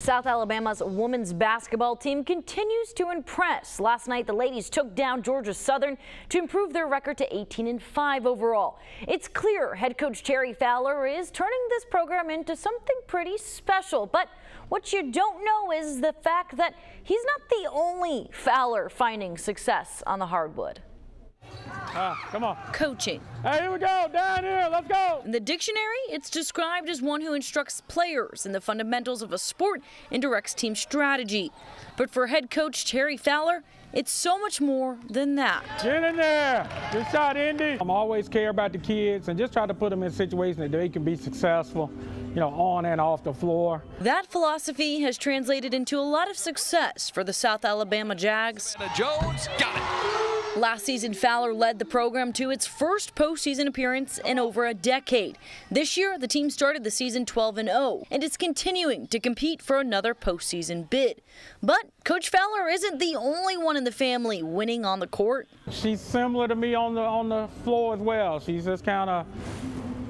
South Alabama's women's basketball team continues to impress. Last night, the ladies took down Georgia Southern to improve their record to 18-5 overall. It's clear head coach Terry Fowler is turning this program into something pretty special. But what you don't know is the fact that he's not the only Fowler finding success on the hardwood. Come on. Coaching. Hey, here we go. Down here. Let's go. In the dictionary, it's described as one who instructs players in the fundamentals of a sport and directs team strategy. But for head coach Terry Fowler, it's so much more than that. Get in there. Good shot, Indy. I'm always care about the kids and just try to put them in situations that they can be successful, you know, on and off the floor. That philosophy has translated into a lot of success for the South Alabama Jags. Jones got it. Last season, Fowler led the program to its first postseason appearance in over a decade. This year, the team started the season 12-0, and it's continuing to compete for another postseason bid. But Coach Fowler isn't the only one in the family winning on the court. She's similar to me on the floor as well. She's just kind of,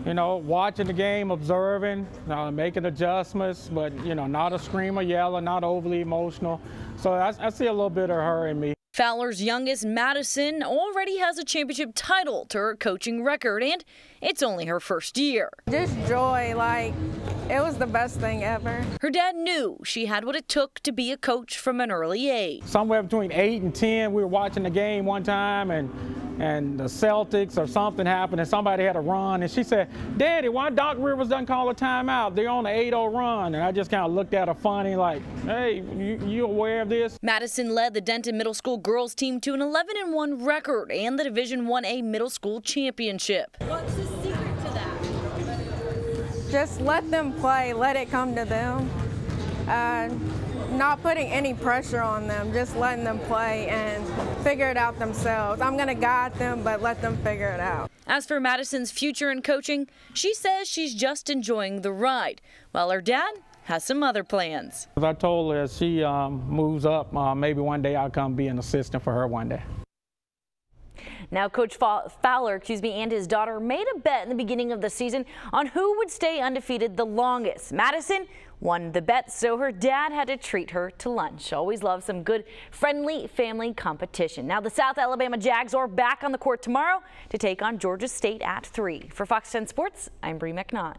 you know, watching the game, observing, making adjustments, but, you know, not a screamer, yeller, not overly emotional. So I see a little bit of her in me. Fowler's youngest, Madison, already has a championship title to her coaching record, and it's only her first year. Just joy, like, it was the best thing ever. Her dad knew she had what it took to be a coach from an early age. Somewhere between 8 and 10, we were watching the game one time, and the Celtics or something happened, and somebody had a run, and she said, "Daddy, why Doc Rivers doesn't call a timeout? They're on an 8-0 run." And I just kind of looked at her funny, like, "Hey, you aware of this?" Madison led the Denton Middle School girls team to an 11-1 record and the Division 1A Middle School Championship. What's the secret to that? Just let them play, let it come to them. Not putting any pressure on them, just letting them play and figure it out themselves. I'm going to guide them, but let them figure it out. As for Madison's future in coaching, she says she's just enjoying the ride, while her dad has some other plans. I told her as she moves up, maybe one day I'll come be an assistant for her one day. Now, Coach Fowler, and his daughter made a bet in the beginning of the season on who would stay undefeated the longest. Madison won the bet, so her dad had to treat her to lunch. Always love some good, friendly family competition. Now, the South Alabama Jags are back on the court tomorrow to take on Georgia State at 3. For Fox 10 Sports, I'm Bree McNaught.